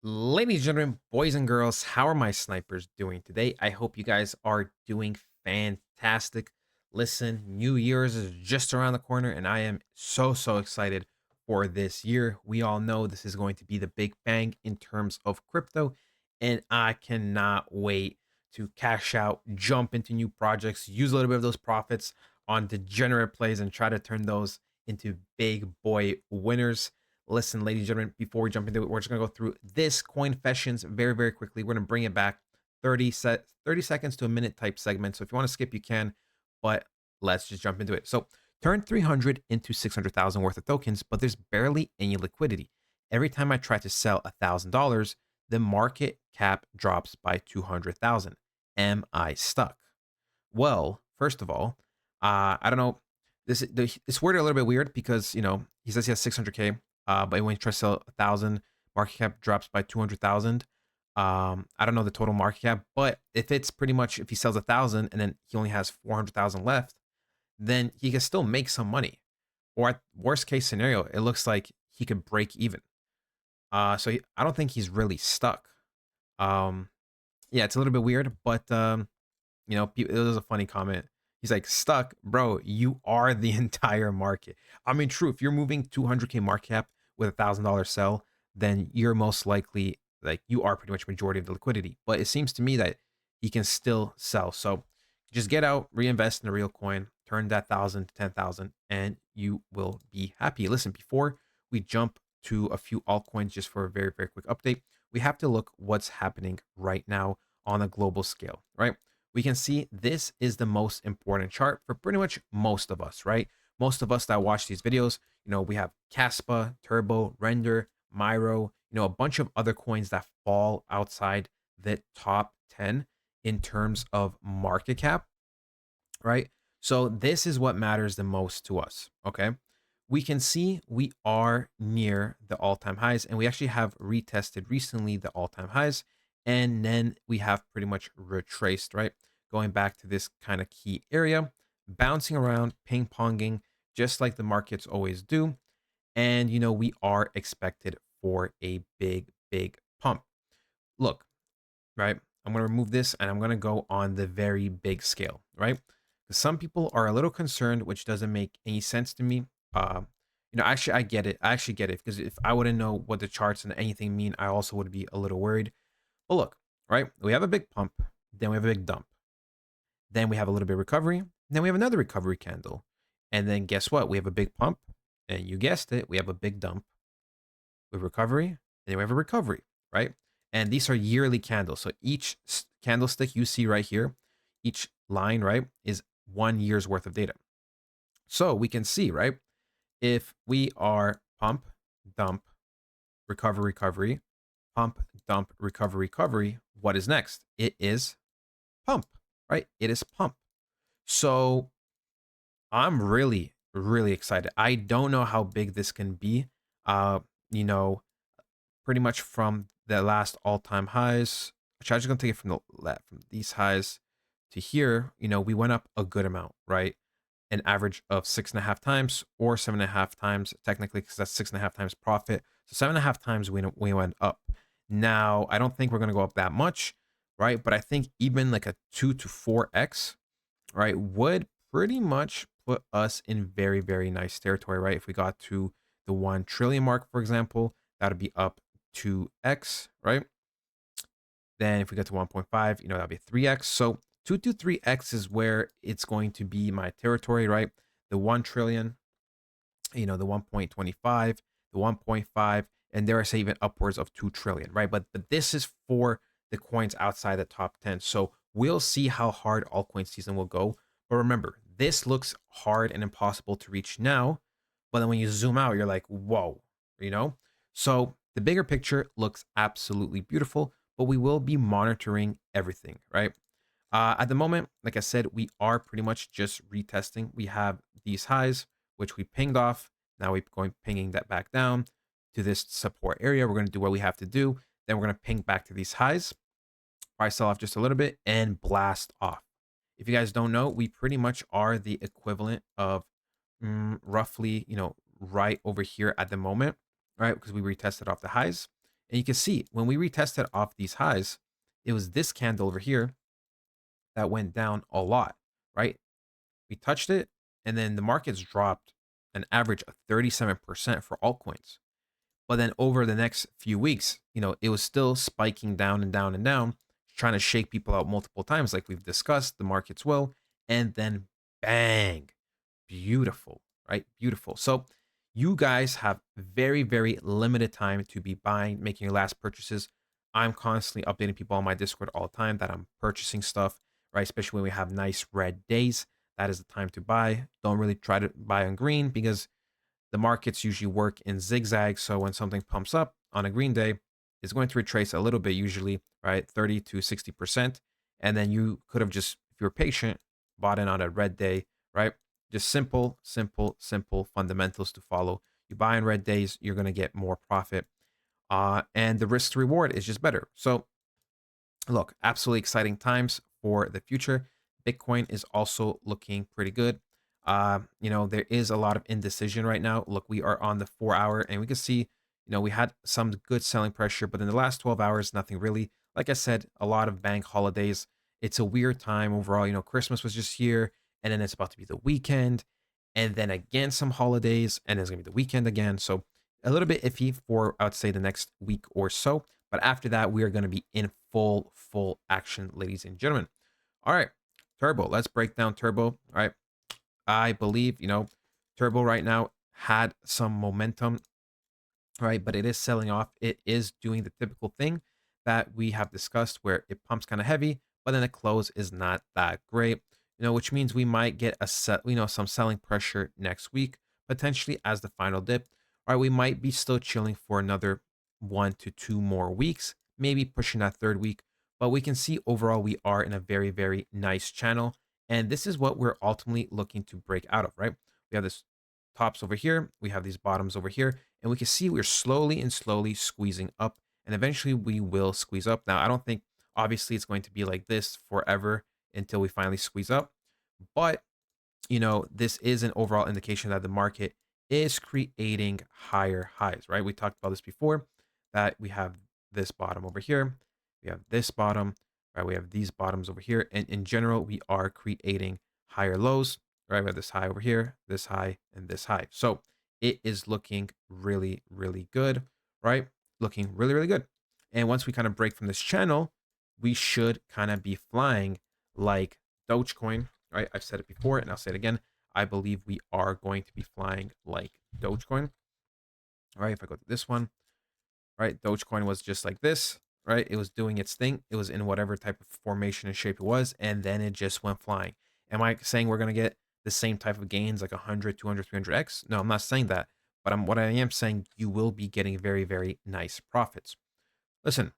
Ladies and gentlemen, boys and girls, how are my snipers doing today? I hope you guys are doing fantastic. Listen, New Year's is just around the corner, and I am so excited for this year. We all know this is going to be the big bang in terms of crypto, and I cannot wait to cash out, jump into new projects, use a little bit of those profits on degenerate plays, and try to turn those into big boy winners. Listen, ladies and gentlemen, before we jump into it, we're just going to go through this coin confessions very quickly. We're going to bring it back 30 seconds to a minute type segment. So if you want to skip, you can, but let's just jump into it. So turn 300 into 600,000 worth of tokens, but there's barely any liquidity. Every time I try to sell $1,000, the market cap drops by 200,000. Am I stuck? Well, first of all, I don't know. It's worded a little bit weird because he says he has 600K, but when he tries to sell 1,000, market cap drops by 200,000. I don't know the total market cap, but if it's pretty much if he sells 1,000 and then he only has 400,000 left, then he can still make some money. Or at worst case scenario, it looks like he could break even. I don't think he's really stuck. Um, yeah, it's a little bit weird, but it was a funny comment. He's like, stuck, bro. You are the entire market. I mean, true. If you're moving 200K market cap with $1,000 sell, then you're most likely like you are pretty much majority of the liquidity. But it seems to me that he can still sell. So just get out, reinvest in a real coin, turn that 1,000 to 10,000, and you will be happy. Listen, before we jump to a few altcoins, just for a very quick update, we have to look what's happening right now on a global scale, right? We can see this is the most important chart for pretty much most of us, right? Most of us that watch these videos, we have Caspa, Turbo, Render, Myro, a bunch of other coins that fall outside the top 10 in terms of market cap, right? So this is what matters the most to us, okay? We can see we are near the all-time highs, and we actually have retested recently the all-time highs, and then we have pretty much retraced, right? Going back to this kind of key area, bouncing around, ping-ponging, just like the markets always do. And, we are expected for a big pump. Look, right? I'm going to remove this and I'm going to go on the very big scale, right? Because some people are a little concerned, which doesn't make any sense to me. Actually, I get it. I actually get it because if I wouldn't know what the charts and anything mean, I also would be a little worried. But look, right? We have a big pump, then we have a big dump, then we have a little bit of recovery, then we have another recovery candle, and then guess what? We have a big pump, and you guessed it, we have a big dump with recovery, and then we have a recovery, right? And these are yearly candles. So each candlestick you see right here, each line, right, is 1 year's worth of data. So we can see, right, if we are pump, dump, recovery, pump, dump, recovery, what is next? It is pump, right? It is pump. So I'm really excited. I don't know how big this can be. Uh, you know, pretty much from the last all-time highs. Actually, I'm just gonna take it from these highs to here. We went up a good amount, right? An average of 6.5 times or 7.5 times, technically, because that's 6.5 times profit. So 7.5 times we went up. Now, I don't think we're gonna go up that much, right? But I think even like a 2 to 4x, right, would pretty much put us in very nice territory, right? If we got to the 1 trillion mark, for example, that would be up 2x, right? Then if we get to 1.5, that'll be 3x. So 2 to 3x is where it's going to be my territory, right? The 1 trillion, the 1.25, the 1.5, and there I say even upwards of 2 trillion, right? But this is for the coins outside the top 10. So we'll see how hard altcoin season will go. But remember, this looks hard and impossible to reach now. But then when you zoom out, you're like, whoa, So the bigger picture looks absolutely beautiful, but we will be monitoring everything, right? At the moment, like I said, we are pretty much just retesting. We have these highs, which we pinged off. Now we're going pinging that back down to this support area. We're going to do what we have to do. Then we're going to ping back to these highs, price sell off just a little bit, and blast off. If you guys don't know, we pretty much are the equivalent of roughly, right over here at the moment, right? Because we retested off the highs. And you can see when we retested off these highs, it was this candle over here that went down a lot, right? We touched it, and then the markets dropped an average of 37% for altcoins. But then over the next few weeks, it was still spiking down and down and down, trying to shake people out multiple times, like we've discussed, the markets will. And then bang, beautiful, right? Beautiful. So you guys have very, very limited time to be buying, making your last purchases. I'm constantly updating people on my Discord all the time that I'm purchasing stuff, right? Especially when we have nice red days. That is the time to buy. Don't really try to buy on green because the markets usually work in zigzags. So when something pumps up on a green day, it's going to retrace a little bit, usually, right? 30 to 60%. And then you could have just, if you're patient, bought in on a red day, right? Just simple, simple, simple fundamentals to follow. You buy in red days, you're going to get more profit. And the risk to reward is just better. So look, absolutely exciting times for the future. Bitcoin is also looking pretty good. There is a lot of indecision right now. Look, we are on the 4 hour, and we can see, we had some good selling pressure, but in the last 12 hours, nothing really. Like I said, a lot of bank holidays. It's a weird time overall. Christmas was just here, and then it's about to be the weekend, and then again some holidays, and it's gonna be the weekend again. So a little bit iffy for, I would say, the next week or so. But after that, we are going to be in full action, ladies and gentlemen. All right, Turbo. Let's break down Turbo. All right. I believe, Turbo right now had some momentum, right? But it is selling off. It is doing the typical thing that we have discussed where it pumps kind of heavy, but then the close is not that great, which means we might get some selling pressure next week, potentially as the final dip. Or we might be still chilling for another 1 to 2 more weeks, maybe pushing that third week. But we can see overall we are in a very, very nice channel. And this is what we're ultimately looking to break out of, right? We have this tops over here, we have these bottoms over here, and we can see we're slowly and slowly squeezing up, and eventually we will squeeze up. Now, I don't think obviously it's going to be like this forever until we finally squeeze up, but this is an overall indication that the market is creating higher highs, right? We talked about this before, that we have this bottom over here, we have this bottom, right? We have these bottoms over here, and in general, we are creating higher lows, right? We have this high over here, this high, and this high. So it is looking really, really good, right? Looking really, really good. And once we kind of break from this channel, we should kind of be flying like Dogecoin, right? I've said it before and I'll say it again. I believe we are going to be flying like Dogecoin. All right, if I go to this one, right? Dogecoin was just like this, right? It was doing its thing. It was in whatever type of formation and shape it was, and then it just went flying. Am I saying we're going to get the same type of gains like 100, 200, 300x? No, I'm not saying that. But what I am saying, you will be getting very, very nice profits. Listen,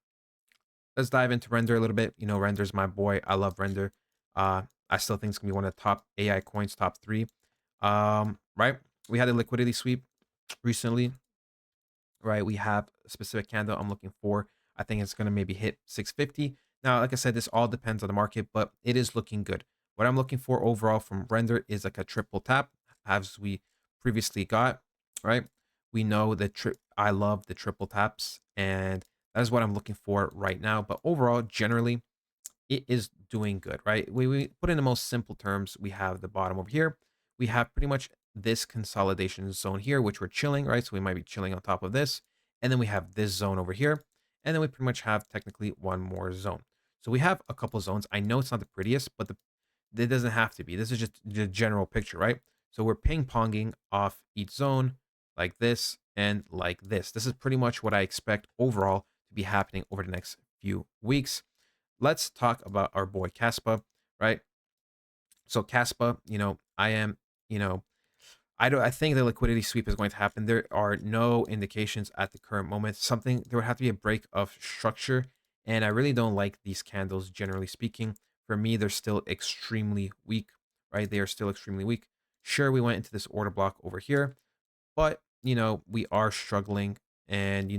let's dive into Render a little bit. Render's my boy. I love Render. I still think it's gonna be one of the top AI coins, top 3. Right? We had a liquidity sweep recently, right? We have a specific candle I'm looking for. I think it's gonna maybe hit 650. Now, like I said, this all depends on the market, but it is looking good. What I'm looking for overall from Render is like a triple tap, as we previously got, right? We know that I love the triple taps, and that is what I'm looking for right now. But overall, generally, it is doing good, right? We put in the most simple terms. We have the bottom over here. We have pretty much this consolidation zone here, which we're chilling, right? So we might be chilling on top of this. And then we have this zone over here. And then we pretty much have technically one more zone. So we have a couple zones. I know it's not the prettiest, but it doesn't have to be. This is just the general picture, right? So we're ping-ponging off each zone like this and like this. This is pretty much what I expect overall to be happening over the next few weeks. Let's talk about our boy Caspa, right? So Caspa, I am, I think the liquidity sweep is going to happen. There are no indications at the current moment. There would have to be a break of structure, and I really don't like these candles, generally speaking. For me, they're still extremely weak, right? They are still extremely weak. Sure, we went into this order block over here, but we are struggling, and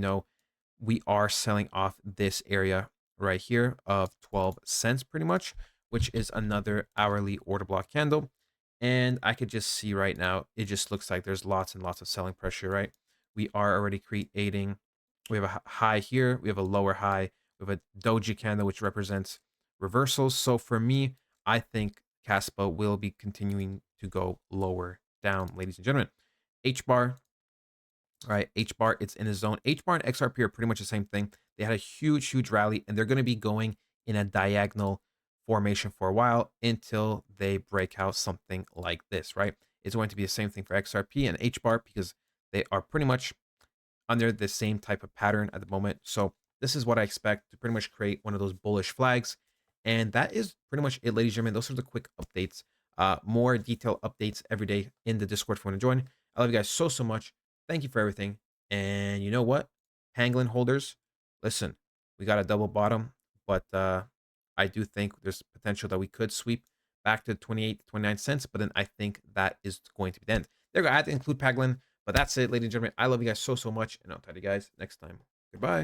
we are selling off this area right here of 12 cents pretty much, which is another hourly order block candle. And I could just see right now, it just looks like there's lots and lots of selling pressure, right? We are already creating We have a high here. We have a lower high. We have a doji candle, which represents reversals. So for me, I think Caspa will be continuing to go lower down, ladies and gentlemen. H bar, all right, H bar, it's in a zone. H bar and XRP are pretty much the same thing. They had a huge, huge rally, and they're going to be going in a diagonal formation for a while until they break out something like this, right? It's going to be the same thing for XRP and H bar because they are pretty much under the same type of pattern at the moment. So this is what I expect to pretty much create one of those bullish flags. And that is pretty much it, ladies and gentlemen. Those are the quick updates. More detailed updates every day in the Discord if you want to join. I love you guys so, so much. Thank you for everything. And you know what? Pangolin holders, listen, we got a double bottom, but I do think there's potential that we could sweep back to 28 to 29 cents, but then I think that is going to be the end. There we go. I had to include Pangolin, but that's it, ladies and gentlemen. I love you guys so, so much, and I'll talk to you guys next time. Goodbye.